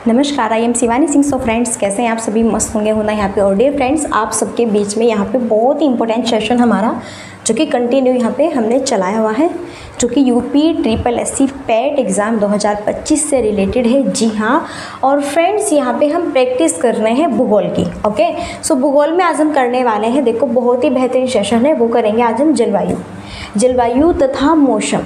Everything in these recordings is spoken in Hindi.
नमस्कार, I am Shivani Singh. So friends, कैसे हैं आप सभी? मस्त होंगे होना यहाँ पे। और डियर फ्रेंड्स, आप सबके बीच में यहाँ पे बहुत ही इंपॉर्टेंट सेशन हमारा जो कि कंटिन्यू यहाँ पे हमने चलाया हुआ है, जो कि UP triple SC PAT exam 2025 से रिलेटेड है। जी हाँ। और फ्रेंड्स, यहाँ पे हम प्रैक्टिस कर रहे हैं भूगोल की। ओके, सो भूगोल में आज हम करने वाले हैं, देखो बहुत ही बेहतरीन सेशन है, वो करेंगे आज हम जलवायु तथा मौसम।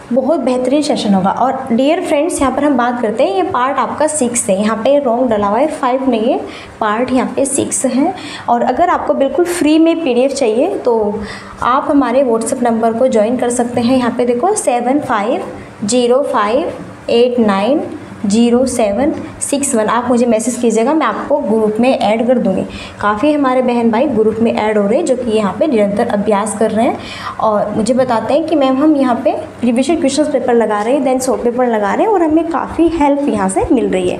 बहुत बेहतरीन सेशन होगा। और डियर फ्रेंड्स, यहाँ पर हम बात करते हैं, ये पार्ट आपका 6 है। यहाँ पे रॉन्ग डला हुआ है, 5 नहीं है, पार्ट यहाँ पे 6 है। और अगर आपको बिल्कुल फ्री में PDF चाहिए तो आप हमारे व्हाट्सएप नंबर को ज्वाइन कर सकते हैं। यहाँ पे देखो 7505890761। आप मुझे मैसेज कीजिएगा, मैं आपको ग्रुप में ऐड कर दूँगी। काफ़ी हमारे बहन भाई ग्रुप में ऐड हो रहे हैं, जो कि यहाँ पे निरंतर अभ्यास कर रहे हैं और मुझे बताते हैं कि मैम हम यहाँ पे प्रीवियस क्वेश्चन पेपर लगा रहे हैं, देन शॉर्ट पेपर लगा रहे हैं और हमें काफ़ी हेल्प यहाँ से मिल रही है।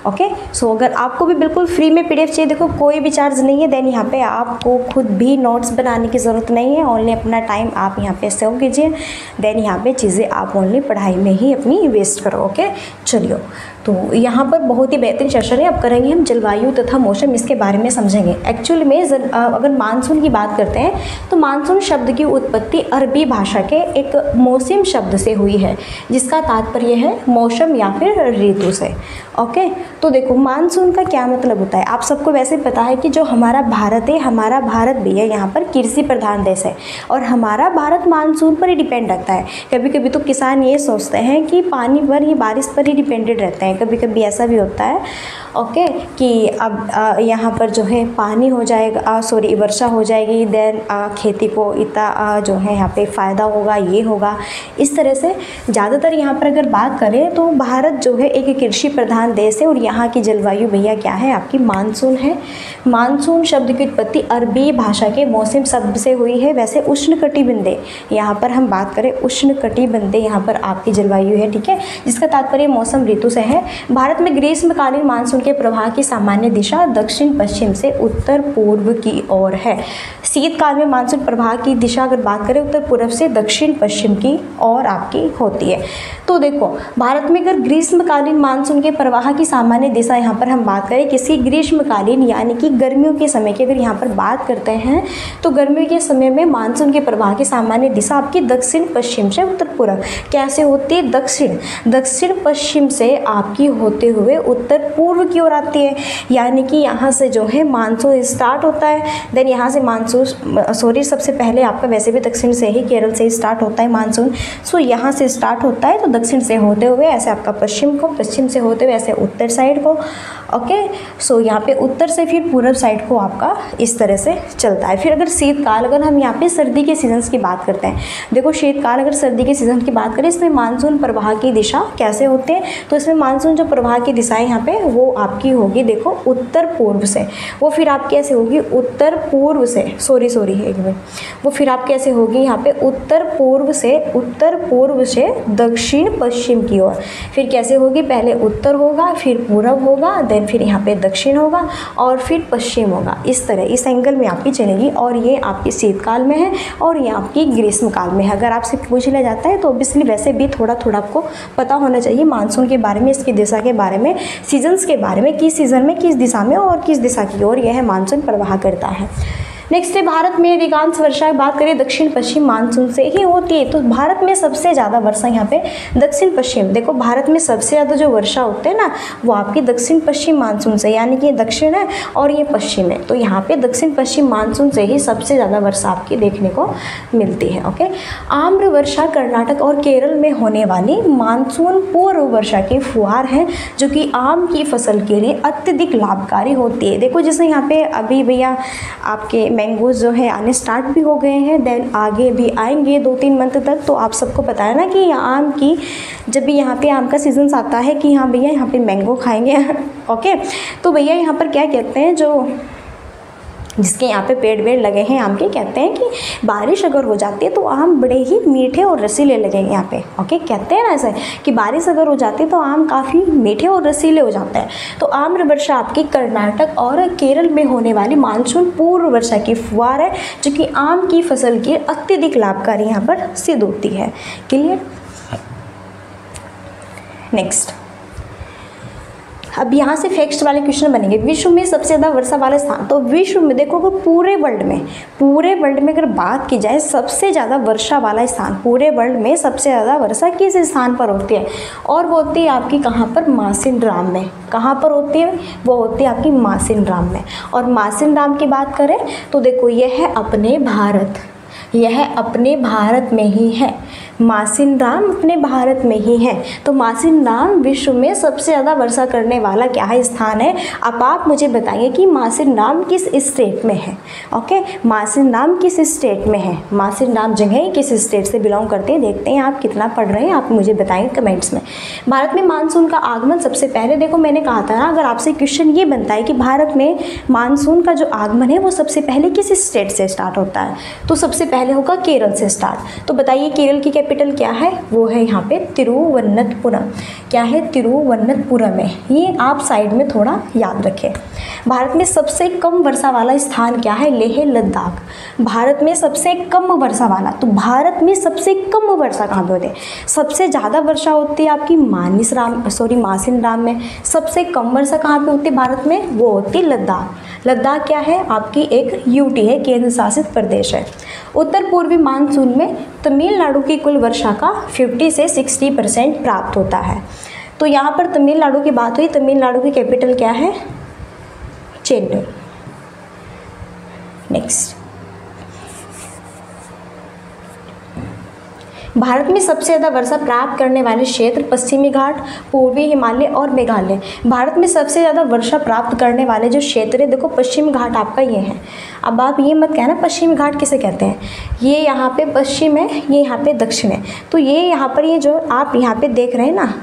ओके, सो अगर आपको भी बिल्कुल फ्री में PDF चाहिए, देखो कोई भी चार्ज नहीं है, देन यहाँ पे आपको खुद भी नोट्स बनाने की ज़रूरत नहीं है। ओनली अपना टाइम आप यहाँ पे सेव कीजिए, देन यहाँ पे चीज़ें आप ओनली पढ़ाई में ही अपनी वेस्ट करो। ओके, चलिए। तो यहाँ पर बहुत ही बेहतरीन सेशन है। अब करेंगे हम जलवायु तथा मौसम, इसके बारे में समझेंगे। एक्चुअली में अगर मानसून की बात करते हैं तो मानसून शब्द की उत्पत्ति अरबी भाषा के एक मौसम शब्द से हुई है, जिसका तात्पर्य है मौसम या फिर ऋतु से। ओके, तो देखो मानसून का क्या मतलब होता है, आप सबको वैसे पता है कि जो हमारा भारत है, हमारा भारत भी है यहाँ पर कृषि प्रधान देश है और हमारा भारत मानसून पर ही डिपेंड रखता है। कभी कभी तो किसान ये सोचते हैं कि पानी पर ही, बारिश पर ही डिपेंडेड रहते हैं। कभी कभी ऐसा भी होता है ओके कि अब यहाँ पर जो है पानी हो जाएगा, वर्षा हो जाएगी, देन खेती को इतना जो है यहाँ पे फ़ायदा होगा, ये होगा। इस तरह से ज़्यादातर यहाँ पर अगर बात करें तो भारत जो है एक कृषि प्रधान देश है और यहाँ की जलवायु भैया क्या है, आपकी मानसून है। मानसून शब्द की उत्पत्ति अरबी भाषा के मौसम शब्द से हुई है। वैसे उष्णकटिबंधीय, यहाँ पर हम बात करें उष्णकटिबंधीय, यहाँ पर आपकी जलवायु है, ठीक है, जिसका तात्पर्य मौसम ऋतु से है। भारत में ग्रीष्मकालीन मानसून के प्रवाह की सामान्य दिशा दक्षिण पश्चिम से उत्तर पूर्व की ओर है। शीतकाल में मानसून प्रवाह की दिशा अगर बात करें उत्तर पूर्व से दक्षिण पश्चिम की ओर आपकी होती है। तो देखो भारत में अगर ग्रीष्मकालीन मानसून के प्रवाह की सामान्य दिशा, यहाँ पर हम बात करें किसी ग्रीष्मकालीन यानी कि गर्मियों के समय की अगर यहाँ पर बात करते हैं तो गर्मियों के समय में मानसून के प्रवाह की सामान्य दिशा आपकी दक्षिण पश्चिम से उत्तर पूर्व कैसे होती है, दक्षिण पश्चिम से आपकी होते हुए उत्तर पूर्व की ओर आती है। यानी कि यहाँ से जो है मानसून स्टार्ट होता है, देन यहाँ से मानसून सबसे पहले आपका वैसे भी दक्षिण से ही, केरल से ही स्टार्ट होता है मानसून। सो यहाँ से स्टार्ट होता है तो दक्षिण से होते हुए ऐसे आपका पश्चिम को, पश्चिम से होते हुए ऐसे उत्तर साइड को। ओके, सो यहाँ पे उत्तर से फिर पूर्व साइड को आपका इस तरह से चलता है। फिर अगर शीतकाल, अगर हम यहाँ पे सर्दी के सीजन्स की बात करते हैं, देखो शीतकाल अगर सर्दी के सीजन की बात करें, इसमें मानसून प्रवाह की दिशा कैसे होते हैं, तो इसमें मानसून जो प्रवाह की दिशा है यहाँ पे वो आपकी होगी, देखो उत्तर पूर्व से, वो फिर आपकी ऐसे होगी उत्तर पूर्व से, एक मिनट, वो फिर आपकी ऐसे होगी यहाँ पे उत्तर पूर्व से दक्षिण पश्चिम की ओर। फिर कैसे होगी, पहले उत्तर होगा, फिर पूर्व होगा, देन फिर यहाँ पे दक्षिण होगा और फिर पश्चिम होगा। इस तरह इस एंगल में आपकी चलेगी और ये आपकी शीतकाल में है और ये आपकी ग्रीष्मकाल में है। अगर आपसे पूछ लिया जाता है तो ऑब्वियसली वैसे भी थोड़ा आपको पता होना चाहिए मानसून के बारे में, इसकी दिशा के बारे में, सीजन्स के बारे में, किस सीजन में किस दिशा में और किस दिशा की ओर यह मानसून प्रवाह करता है। नेक्स्ट है भारत में अधिकांश वर्षा की बात करें दक्षिण पश्चिम मानसून से ही होती है। तो भारत में सबसे ज़्यादा वर्षा यहाँ पे दक्षिण पश्चिम, देखो भारत में सबसे ज़्यादा जो वर्षा होते हैं ना वो आपकी दक्षिण पश्चिम मानसून से, यानी कि ये दक्षिण है और ये पश्चिम है, तो यहाँ पे दक्षिण पश्चिम मानसून से ही सबसे ज़्यादा वर्षा आपकी देखने को मिलती है। ओके, आम्र वर्षा कर्नाटक और केरल में होने वाली मानसून पूर्व वर्षा की फुहार है, जो कि आम की फसल के लिए अत्यधिक लाभकारी होती है। देखो जैसे यहाँ पे अभी भैया आपके मैंगोज जो है आने स्टार्ट भी हो गए हैं, देन आगे भी आएंगे 2-3 मंथ तक। तो आप सबको पता है ना कि आम की, जब भी यहाँ पे आम का सीजन आता है कि हाँ भैया यहाँ पे मैंगो खाएंगे ओके, तो भैया यहाँ पर क्या कहते हैं, जो जिसके यहाँ पे पेड़ वेड़ लगे हैं आम के, कहते हैं कि बारिश अगर हो जाती है तो आम बड़े ही मीठे और रसीले लगेंगे यहाँ पे। ओके, कहते हैं ना ऐसे कि बारिश अगर हो जाती है तो आम काफ़ी मीठे और रसीले हो जाते हैं। तो आम्र वर्षा आपकी कर्नाटक और केरल में होने वाली मानसून पूर्व वर्षा की फुहार है, जो कि आम की फसल की अत्यधिक लाभकारी यहाँ पर सिद्ध होती है। क्लियर? नेक्स्ट, अब यहाँ से फैक्ट्स वाले क्वेश्चन बनेंगे। विश्व में सबसे ज़्यादा वर्षा वाला स्थान, तो विश्व में देखो अगर पूरे वर्ल्ड में अगर बात की जाए सबसे ज़्यादा वर्षा वाला स्थान, पूरे वर्ल्ड में सबसे ज़्यादा वर्षा किस स्थान पर होती है, और वो होती है आपकी कहाँ पर, मासिनराम में। कहाँ पर होती है, वो होती है आपकी मासिनराम में। और मासिनराम की बात करें तो देखो यह है अपने भारत, यह अपने भारत में ही है, मासिनराम अपने भारत में ही है। तो मासिनराम विश्व में सबसे ज़्यादा वर्षा करने वाला क्या है, स्थान है। अब आप मुझे बताइए कि मासिनराम किस स्टेट में है। ओके, मासिनराम किस स्टेट में है, मासिनराम जगह किस स्टेट से बिलोंग करते हैं, देखते हैं आप कितना पढ़ रहे हैं, आप मुझे बताएंगे कमेंट्स में। भारत में मानसून का आगमन सबसे पहले, देखो मैंने कहा था ना, अगर आपसे क्वेश्चन ये बनता है कि भारत में मानसून का जो आगमन है वो सबसे पहले किस स्टेट से स्टार्ट होता है, तो सबसे पहले होगा केरल से स्टार्ट। तो बताइए केरल की कैपिटल क्या है, वो है यहाँ पे तिरुवनंतपुरम। क्या है, तिरुवनंतपुरम है, ये आप साइड में थोड़ा याद रखें। भारत में सबसे कम वर्षा वाला स्थान क्या है, लेह लद्दाख। भारत में सबसे कम वर्षा वाला, तो भारत में सबसे कम वर्षा कहाँ पे होती है, सबसे ज़्यादा वर्षा होती है आपकी मासिनराम में। सबसे कम वर्षा कहाँ पे होती है भारत में, वो होती है लद्दाख। लद्दाख क्या है आपकी एक यूटी है, केंद्र शासित प्रदेश है। उत्तर पूर्वी मानसून में तमिलनाडु की कुल वर्षा का 50 से 60% प्राप्त होता है। तो यहाँ पर तमिलनाडु की बात हुई, तमिलनाडु की कैपिटल क्या है, चेन्नई। नेक्स्ट, भारत में सबसे ज़्यादा वर्षा प्राप्त करने वाले क्षेत्र पश्चिमी घाट, पूर्वी हिमालय और मेघालय। भारत में सबसे ज़्यादा वर्षा प्राप्त करने वाले जो क्षेत्र है, देखो पश्चिमी घाट आपका ये है। अब आप ये मत कहना पश्चिमी घाट किसे कहते हैं, ये यहाँ पे पश्चिम है, ये यहाँ पे दक्षिण है। तो ये यहाँ पर ये जो आप यहाँ पे देख रहे हैं ना,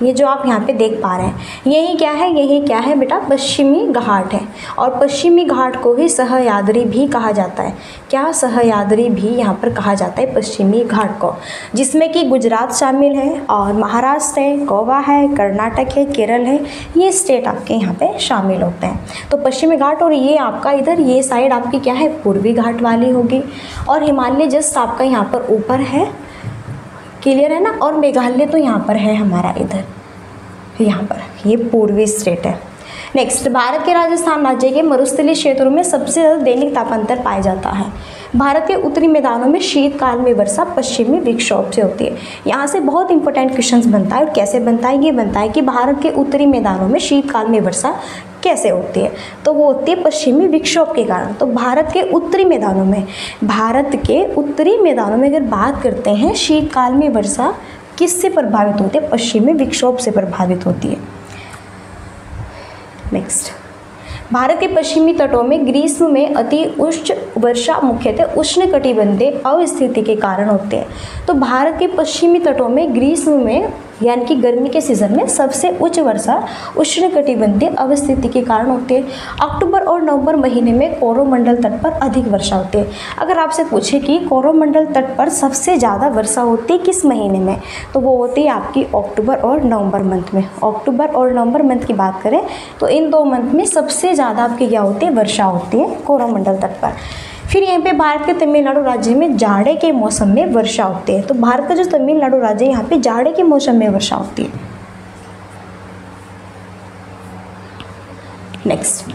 ये जो आप यहाँ पे देख पा रहे हैं, यही क्या है, यही क्या है बेटा, पश्चिमी घाट है। और पश्चिमी घाट को ही सहयाद्री भी कहा जाता है। क्या, सहयाद्री भी यहाँ पर कहा जाता है पश्चिमी घाट को, जिसमें कि गुजरात शामिल है और महाराष्ट्र है, गोवा है, कर्नाटक है, केरल है, ये स्टेट आपके यहाँ पे शामिल होते हैं। तो पश्चिमी घाट, और ये आपका इधर ये साइड आपकी क्या है, पूर्वी घाट वाली होगी। और हिमालय जस्ट आपका यहाँ पर ऊपर है, क्लियर है ना। और मेघालय तो यहाँ पर है हमारा इधर, यहाँ पर ये पूर्वी स्टेट है। नेक्स्ट, भारत के राजस्थान राज्य के मरुस्थलीय क्षेत्रों में सबसे ज़्यादा दैनिक तापांतर पाया जाता है। भारत के उत्तरी मैदानों में शीतकाल में वर्षा पश्चिमी विक्षोभ से होती है। यहाँ से बहुत इंपॉर्टेंट क्वेश्चन बनता है, और कैसे बनता है, ये बनता है कि भारत के उत्तरी मैदानों में शीतकाल में वर्षा कैसे होती है, तो वो होती है पश्चिमी विक्षोभ के कारण। तो भारत के उत्तरी मैदानों में, अगर बात करते हैं शीतकाल में वर्षा किससे प्रभावित होती है, पश्चिमी विक्षोभ से प्रभावित होती है। नेक्स्ट, भारत के पश्चिमी तटों में ग्रीष्म में अति उच्च वर्षा मुख्यतः उष्णकटिबंधीय अवस्थिति के कारण होते हैं। तो भारत के पश्चिमी तटों में ग्रीष्म में यानी कि गर्मी के सीजन में सबसे उच्च वर्षा उष्णकटिबंधीय अवस्थिति के कारण होती है। अक्टूबर और नवंबर महीने में कोरोमंडल तट पर अधिक वर्षा होती है। अगर आपसे पूछे कि कोरोमंडल तट पर सबसे ज़्यादा वर्षा होती है किस महीने में, तो वो होती है आपकी अक्टूबर और नवंबर मंथ में। अक्टूबर और नवंबर मंथ की बात करें तो इन दो मंथ में सबसे ज़्यादा आपकी क्या होती है, वर्षा होती है कोरोमंडल तट पर। फिर यहाँ पे भारत के तमिलनाडु राज्य में जाड़े के मौसम में वर्षा होती है। तो भारत का जो तमिलनाडु राज्य है यहाँ पे जाड़े के मौसम में वर्षा होती है। नेक्स्ट,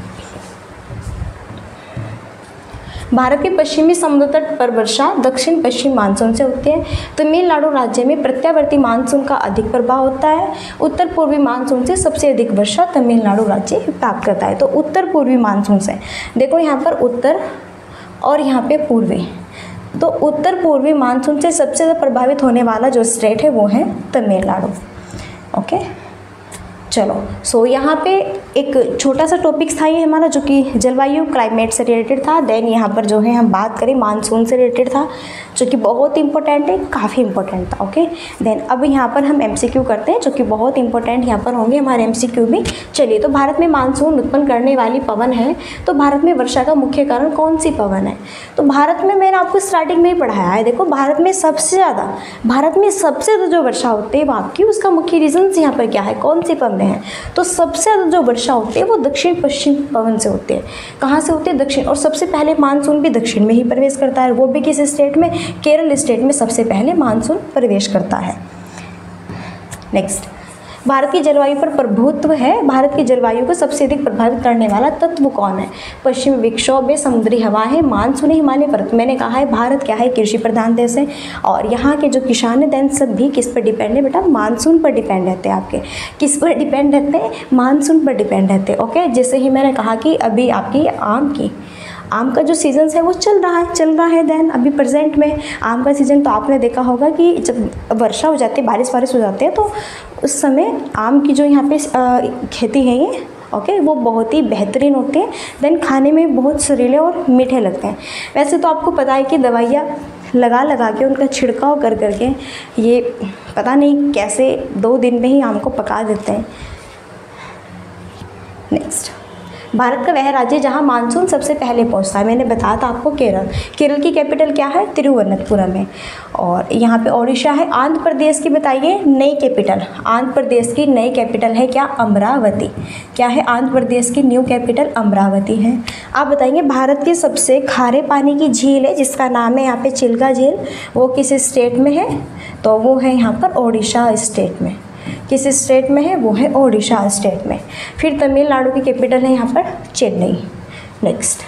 भारत के पश्चिमी समुद्र तट पर वर्षा दक्षिण पश्चिम मानसून से होती है। तमिलनाडु राज्य में प्रत्यावर्ती मानसून का अधिक प्रभाव होता है। उत्तर पूर्वी मानसून से सबसे अधिक वर्षा तमिलनाडु राज्य प्राप्त करता है। तो उत्तर पूर्वी मानसून से देखो यहाँ पर उत्तर और यहाँ पे पूर्वी, तो उत्तर पूर्वी मानसून से सबसे ज़्यादा प्रभावित होने वाला जो स्टेट है वो है तमिलनाडु। ओके, चलो सो यहाँ पे एक छोटा सा टॉपिक्स था ये हमारा, जो कि जलवायु क्लाइमेट से रिलेटेड था। देन यहाँ पर जो है हम बात करें मानसून से रिलेटेड था, जो कि बहुत इंपॉर्टेंट है, काफ़ी इंपॉर्टेंट था। ओके, देन अब यहाँ पर हम एमसीक्यू करते हैं, जो कि बहुत इंपॉर्टेंट यहाँ पर होंगे हमारे एमसीक्यू भी। चलिए, तो भारत में मानसून उत्पन्न करने वाली पवन है, तो भारत में वर्षा का मुख्य कारण कौन सी पवन है, तो भारत में मैंने आपको स्टार्टिंग में ही पढ़ाया है। देखो भारत में सबसे ज़्यादा जो वर्षा होती है वो आपकी, उसका मुख्य रीजन यहाँ पर क्या है, कौन सी पवन है, तो सबसे ज़्यादा जो वर्षा होती है वो दक्षिण पश्चिम पवन से होती है। कहाँ से होती है, दक्षिण। और सबसे पहले मानसून भी दक्षिण में ही प्रवेश करता है, वो भी किस स्टेट में, केरल स्टेट में सबसे पहले मानसून प्रवेश करता है। नेक्स्ट, भारत की जलवायु पर प्रभुत्व है, भारत की जलवायु को सबसे अधिक प्रभावित करने वाला तत्व कौन है? पश्चिमी विक्षोभ है, समुद्री हवा है, मानसून है, हिमालय पर्वत। मैंने कहा है भारत क्या है, कृषि प्रधान देश है और यहाँ के जो किसान है दैन सब भी किस पर डिपेंड है बेटा, मानसून पर डिपेंड रहते हैं। आपके किस पर डिपेंड रहते हैं, मानसून पर डिपेंड रहते हैं। ओके, जैसे ही मैंने कहा कि अभी आपकी आम का जो सीज़न है वो चल रहा है देन अभी प्रेजेंट में आम का सीज़न। तो आपने देखा होगा कि जब वर्षा हो जाती है, बारिश हो जाती है, तो उस समय आम की जो यहाँ पे खेती है ये ओके वो बहुत ही बेहतरीन होते हैं, देन खाने में बहुत सुरीले और मीठे लगते हैं। वैसे तो आपको पता है कि दवाइयाँ लगा के उनका छिड़काव कर करके ये पता नहीं कैसे 2 दिन में ही आम को पका देते हैं। नेक्स्ट, भारत का वह राज्य जहां मानसून सबसे पहले पहुंचता है, मैंने बताया था आपको केरल की कैपिटल क्या है, तिरुवनंतपुरम है। और यहाँ पे ओडिशा है। आंध्र प्रदेश की बताइए नई कैपिटल, आंध्र प्रदेश की नई कैपिटल है क्या, अमरावती। क्या है, आंध्र प्रदेश की न्यू कैपिटल अमरावती है। आप बताइए भारत की सबसे खारे पानी की झील है जिसका नाम है यहाँ पे चिल्का झील, वो किस स्टेट में है, तो वो है यहाँ पर ओडिशा स्टेट में। किस स्टेट में है, वो है ओडिशा स्टेट में। फिर तमिलनाडु की कैपिटल है यहाँ पर चेन्नई। नेक्स्ट,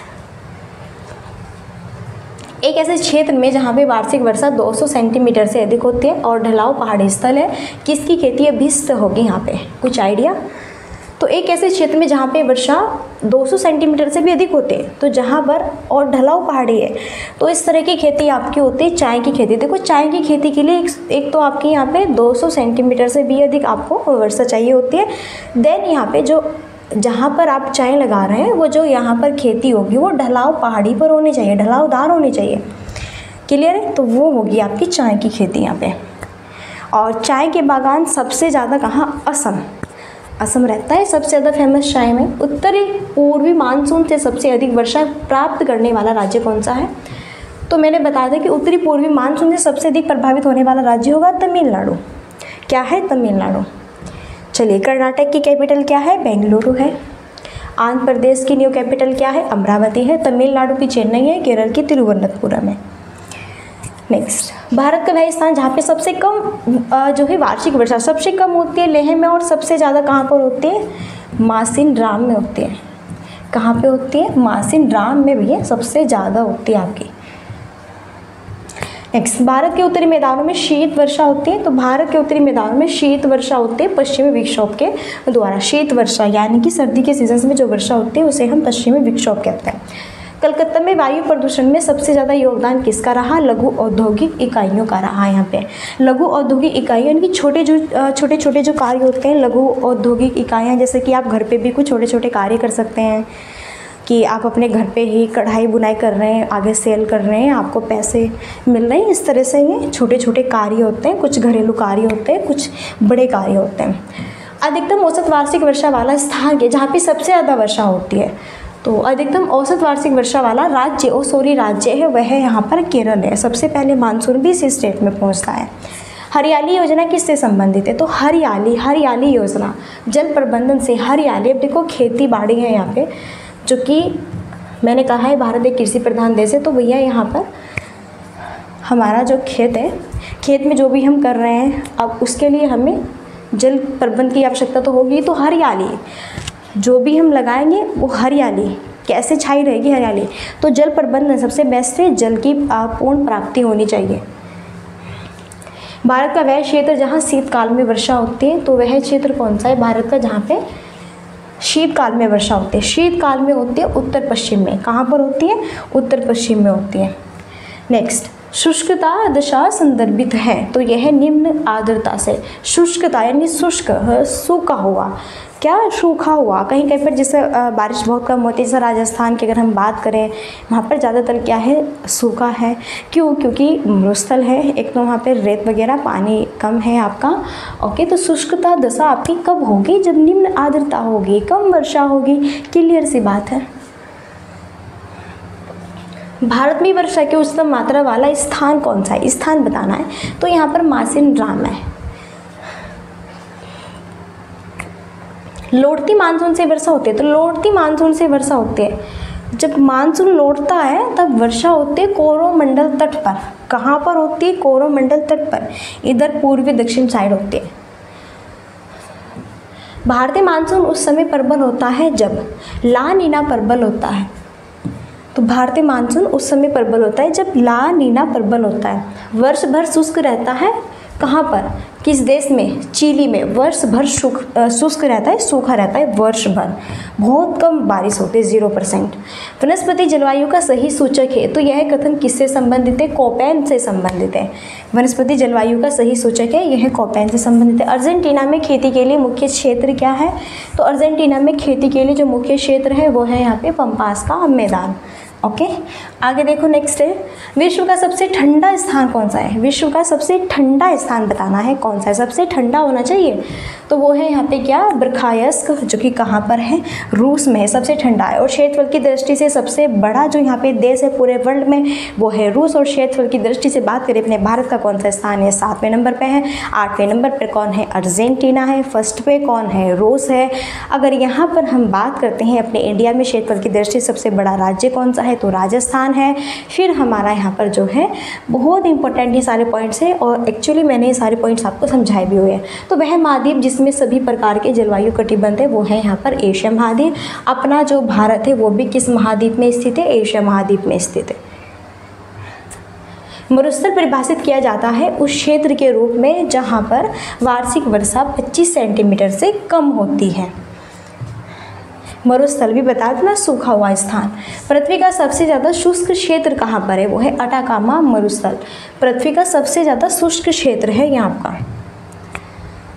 एक ऐसे क्षेत्र में जहाँ पे वार्षिक वर्षा 200 सेंटीमीटर से अधिक होती है और ढलाव पहाड़ी स्थल है, किसकी खेती अभिष्ट होगी यहाँ पे, कुछ आइडिया? तो एक ऐसे क्षेत्र में जहाँ पे वर्षा 200 सेंटीमीटर से भी अधिक होते हैं, तो जहाँ पर और ढलाव पहाड़ी है, तो इस तरह की खेती आपकी होती है चाय की खेती। देखो चाय की खेती के लिए एक तो आपके यहाँ पे 200 सेंटीमीटर से भी अधिक आपको वर्षा चाहिए होती है। देन यहाँ पे जो जहाँ पर आप चाय लगा रहे हैं वो जो यहाँ पर खेती होगी वो ढलाव पहाड़ी पर होनी चाहिए, ढलावदार होनी चाहिए। क्लियर है? तो वो होगी आपकी चाय की खेती यहाँ पे। और चाय के बागान सबसे ज़्यादा कहाँ, असम रहता है सबसे ज़्यादा फेमस चाय में। उत्तरी पूर्वी मानसून से सबसे अधिक वर्षा प्राप्त करने वाला राज्य कौन सा है? तो मैंने बताया था कि उत्तरी पूर्वी मानसून से सबसे अधिक प्रभावित होने वाला राज्य होगा तमिलनाडु। क्या है, तमिलनाडु। चलिए, कर्नाटक की कैपिटल क्या है, बेंगलुरु है। आंध्र प्रदेश की न्यू कैपिटल क्या है, अमरावती है। तमिलनाडु की चेन्नई है। केरल की तिरुवनंतपुरम है। नेक्स्ट, भारत का वह स्थान जहाँ पे सबसे कम जो है वार्षिक वर्षा सबसे कम होती है लेह में, और सबसे ज़्यादा कहाँ पर होती है, मासिनराम में होती है। कहाँ पे होती है, मासिनराम में भैया सबसे ज़्यादा होती है आपकी। नेक्स्ट, भारत के उत्तरी मैदानों में शीत वर्षा होती है। तो भारत के उत्तरी मैदानों में शीत वर्षा होती है पश्चिमी विक्षोभ के द्वारा। शीत वर्षा यानी कि सर्दी के सीजन में जो वर्षा होती है उसे हम पश्चिमी विक्षोभ कहते हैं। कलकत्ता में वायु प्रदूषण में सबसे ज़्यादा योगदान किसका रहा, लघु औद्योगिक इकाइयों का रहा। यहाँ पे लघु औद्योगिक इकाइयाँ यानी कि छोटे छोटे जो कार्य होते हैं, लघु औद्योगिक इकाइयाँ, जैसे कि आप घर पे भी कुछ छोटे छोटे कार्य कर सकते हैं कि आप अपने घर पे ही कढ़ाई बुनाई कर रहे हैं, आगे सेल कर रहे हैं, आपको पैसे मिल रहे हैं। इस तरह से ये छोटे छोटे कार्य होते हैं, कुछ घरेलू कार्य होते हैं, कुछ बड़े कार्य होते हैं। अधिकतम औसत वार्षिक वर्षा वाला स्थान के जहाँ पे सबसे ज़्यादा वर्षा होती है, तो अधिकतम औसत वार्षिक वर्षा वाला राज्य है वह यहाँ पर केरल है। सबसे पहले मानसून भी इस स्टेट में पहुँचता है। हरियाली योजना किससे संबंधित है, तो हरियाली योजना जल प्रबंधन से। हरियाली, अब देखो खेती बाड़ी है यहाँ पे, जो कि मैंने कहा है भारत एक कृषि प्रधान देश है, तो भैया यहाँ पर हमारा जो खेत है, खेत में जो भी हम कर रहे हैं अब उसके लिए हमें जल प्रबंध की आवश्यकता तो होगी। तो हरियाली जो भी हम लगाएंगे वो हरियाली कैसे छाई रहेगी, हरियाली। तो जल प्रबंधन सबसे बेस्ट है, जल की पूर्ण प्राप्ति होनी चाहिए। भारत का वह क्षेत्र जहाँ शीतकाल में वर्षा होती है, तो वह क्षेत्र कौन सा है भारत का जहाँ पे शीतकाल में वर्षा होती है? शीतकाल में होती है उत्तर पश्चिम में। कहाँ पर होती है, उत्तर पश्चिम में होती है। नेक्स्ट, शुष्कता दशा संदर्भित है, तो यह निम्न आर्द्रता से। शुष्कता यानी शुष्क, सूखा हुआ, क्या सूखा हुआ, कहीं कहीं पर जैसे बारिश बहुत कम होती है, जैसे राजस्थान की अगर हम बात करें वहाँ पर ज़्यादातर क्या है, सूखा है। क्यों, क्योंकि मरुस्थल है, एक तो वहाँ पर रेत वगैरह पानी कम है आपका। ओके, तो शुष्कता दशा आपकी कब होगी, जब निम्न आर्द्रता होगी, कम वर्षा होगी। क्लियर सी बात है। भारत में वर्षा की उच्चतम मात्रा वाला स्थान कौन सा है, स्थान बताना है। तो यहाँ पर मासिनराम है। लौटती मानसून से वर्षा होती है, तो लौटती मानसून से वर्षा होती है, जब मानसून लौटता है तब वर्षा होती है कोरोमंडल तट पर। कहाँ पर होती है, कोरोमंडल तट पर, इधर पूर्वी दक्षिण साइड होती है। भारतीय मानसून उस समय प्रबल होता है जब ला नीना प्रबल होता है। तो भारतीय मानसून उस समय प्रबल होता है जब ला नीना प्रबल होता है। वर्ष भर शुष्क रहता है, कहाँ पर, किस देश में, चिली में। वर्ष भर शुष्क रहता है, सूखा रहता है वर्ष भर, बहुत कम बारिश होती है, 0%। वनस्पति जलवायु का सही सूचक है। तो यह कथन किससे संबंधित है, कोपेन से संबंधित है। वनस्पति जलवायु का सही सूचक है, यह कोपेन से संबंधित है। अर्जेंटीना में खेती के लिए मुख्य क्षेत्र क्या है, तो अर्जेंटीना में खेती के लिए जो मुख्य क्षेत्र है वो है यहाँ पे पंपास का मैदान। ओके, आगे देखो, नेक्स्ट है विश्व का सबसे ठंडा स्थान कौन सा है। विश्व का सबसे ठंडा स्थान बताना है कौन सा है, सबसे ठंडा होना चाहिए। तो वो है यहाँ पे क्या, ब्रखायस्क, जो कि कहाँ पर है, रूस में है, सबसे ठंडा है। और क्षेत्रफल की दृष्टि से सबसे बड़ा जो यहाँ पे देश है पूरे वर्ल्ड में वो है रूस। और क्षेत्रफल की दृष्टि से बात करें अपने भारत का कौन सा स्थान है, 7वें नंबर पे है। 8वें नंबर पर कौन है, अर्जेंटीना है। फर्स्ट पे कौन है, रूस है। अगर यहाँ पर हम बात करते हैं अपने इंडिया में क्षेत्रफल की दृष्टि से सबसे बड़ा राज्य कौन सा है, तो राजस्थान है। फिर हमारा यहाँ पर जो है बहुत इंपॉर्टेंट ये सारे पॉइंट्स हैं, और एक्चुअली मैंने ये सारे पॉइंट्स आपको समझाए भी हुए हैं। तो वह महाद्वीप जिसमें सभी प्रकार के जलवायु कटिबंध है वो है यहाँ पर एशिया महाद्वीप। अपना जो भारत है वो भी किस महाद्वीप में स्थित है, एशिया महाद्वीप में स्थित है। मरुस्थल परिभाषित किया जाता है उस क्षेत्र के रूप में जहाँ पर वार्षिक वर्षा 25 सेंटीमीटर से कम होती है। मरुस्थल भी बता देना, सूखा हुआ स्थान। पृथ्वी का सबसे ज़्यादा शुष्क क्षेत्र कहाँ पर है, वो है अटाकामा मरुस्थल। पृथ्वी का सबसे ज़्यादा शुष्क क्षेत्र है यहाँ का।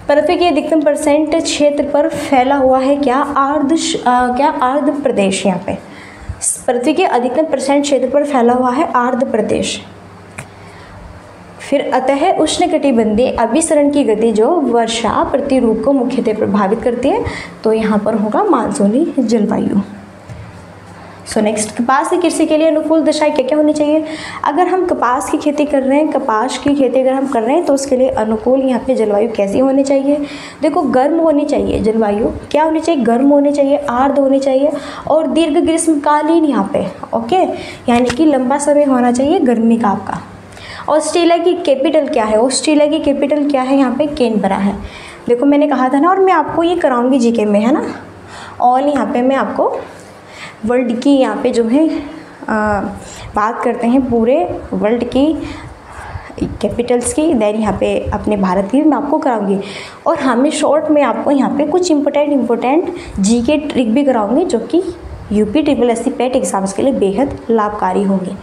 पृथ्वी के अधिकतम % क्षेत्र पर फैला हुआ है क्या, आर्द्र प्रदेश। यहाँ पे पृथ्वी के अधिकतम % क्षेत्र पर फैला हुआ है आर्द्र प्रदेश। फिर अतः उष्णकटिबंधीय अभिसरण की गति जो वर्षा प्रतिरूप को मुख्यतः प्रभावित करती है, तो यहाँ पर होगा मानसूनी जलवायु। सो नेक्स्ट, कपास की कृषि के लिए अनुकूल दशाएं क्या क्या होनी चाहिए। अगर हम कपास की खेती कर रहे हैं, कपास की खेती अगर हम कर रहे हैं तो उसके लिए अनुकूल यहाँ पे जलवायु कैसी होनी चाहिए। देखो, गर्म होनी चाहिए जलवायु, क्या होनी चाहिए, गर्म होनी चाहिए, आर्द्र होनी चाहिए, और दीर्घ ग्रीष्मकालीन यहाँ पे। ओके, यानी कि लंबा समय होना चाहिए गर्मी का आपका। ऑस्ट्रेलिया की कैपिटल क्या है, ऑस्ट्रेलिया की कैपिटल क्या है, यहाँ पे कैनबरा है। देखो मैंने कहा था ना, और मैं आपको ये कराऊंगी जीके में, है ना। ऑल यहाँ पे मैं आपको वर्ल्ड की यहाँ पे जो है बात करते हैं पूरे वर्ल्ड की कैपिटल्स की, देन यहाँ पे अपने भारत की मैं आपको कराऊंगी। और हाँ, मैं शॉर्ट में आपको यहाँ पे कुछ इम्पोर्टेंट जीके ट्रिक भी कराऊंगी जो कि यूपी SSC पेट एग्जाम्स के लिए बेहद लाभकारी होंगे।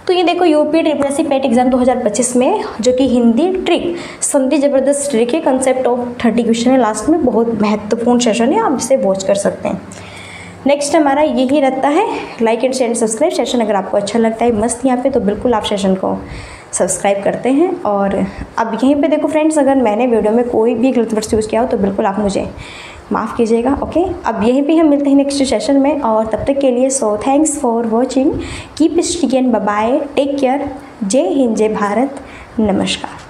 तो ये देखो, यूपी SSC पेट एग्जाम 2025 में जो कि हिंदी ट्रिक, संधि जबरदस्त ट्रिक है, कंसेप्ट ऑफ 30 क्वेश्चन है लास्ट में, बहुत महत्वपूर्ण सेशन है, आप इसे वॉच कर सकते हैं। नेक्स्ट हमारा यही रहता है, like and share subscribe session. अगर आपको अच्छा लगता है मस्त यहाँ पे, तो बिल्कुल आप सेशन को सब्सक्राइब करते हैं। और अब यहीं पे देखो फ्रेंड्स, अगर मैंने वीडियो में कोई भी गलत वर्ड्स यूज़ किया हो तो बिल्कुल आप मुझे माफ़ कीजिएगा। ओके, अब यहीं पे हम मिलते हैं नेक्स्ट सेशन में, और तब तक के लिए so thanks for watching, keep sticking, bye bye, take care, जय हिंद, जय भारत, नमस्कार।